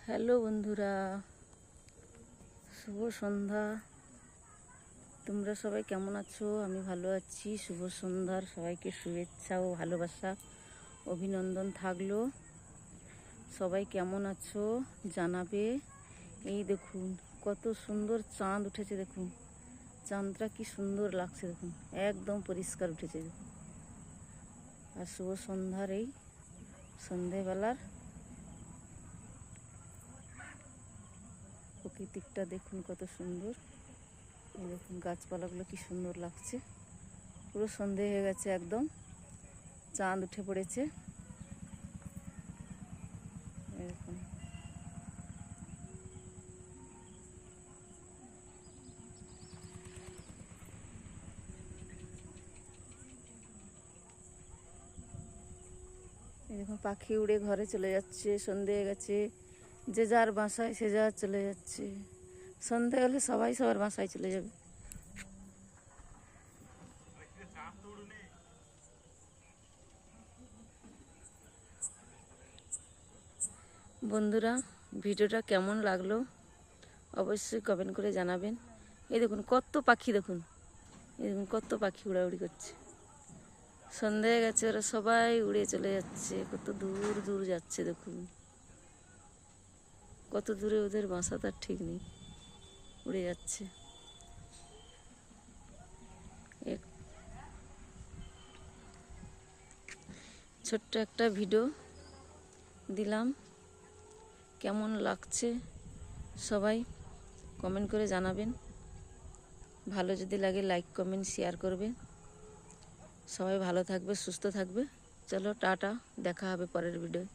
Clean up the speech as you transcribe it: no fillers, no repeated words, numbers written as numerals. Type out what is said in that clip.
Hello বন্ধুরা, শুভ সন্ধ্যা। তোমরা সবাই কেমন আছো? আমি ভালো আছি। শুভ সন্ধ্যার সবাইকে শুভেচ্ছা ও ভালোবাসা অভিনন্দন থাকলো। সবাই কেমন আছো জানাবে। এই দেখুন কত সুন্দর চাঁদ উঠেছে, দেখুন চাঁদটা কি সুন্দর লাগছে, দেখুন একদম পরিষ্কার উঠেছে দেখুন। আর শুভ সন্ধ্যার এই সন্ধেবেলার প্রকৃতিকটা দেখুন কত সুন্দর। এই দেখুন গাছপালাগুলো কি সুন্দর লাগছে। পুরো সন্ধে হয়ে গেছে, একদম চাঁদ উঠে পড়েছে। এরকম এরকম পাখি উড়ে ঘরে চলে যাচ্ছে। সন্ধে হয়ে গেছে, যে যার বাসায় সে যার চলে যাচ্ছে। সন্ধে হলে সবাই সবার বাসায় চলে যাবে। বন্ধুরা, ভিডিওটা কেমন লাগলো অবশ্যই কমেন্ট করে জানাবেন। এই দেখুন কত পাখি, দেখুন এই দেখুন কত পাখি উড়াউড়ি করছে। সন্ধে হয়ে গেছে, ওরা সবাই উড়ে চলে যাচ্ছে, কত দূর দূর যাচ্ছে। দেখুন কত দূরে ওদের বাসা তার ঠিক নেই, উড়ে যাচ্ছে। ছোট্ট একটা ভিডিও দিলাম, কেমন লাগছে সবাই কমেন্ট করে জানাবেন। ভালো যদি লাগে লাইক কমেন্ট শেয়ার করবে। সবাই ভালো থাকবে, সুস্থ থাকবে। চলো টাটা, দেখা হবে পরের ভিডিও।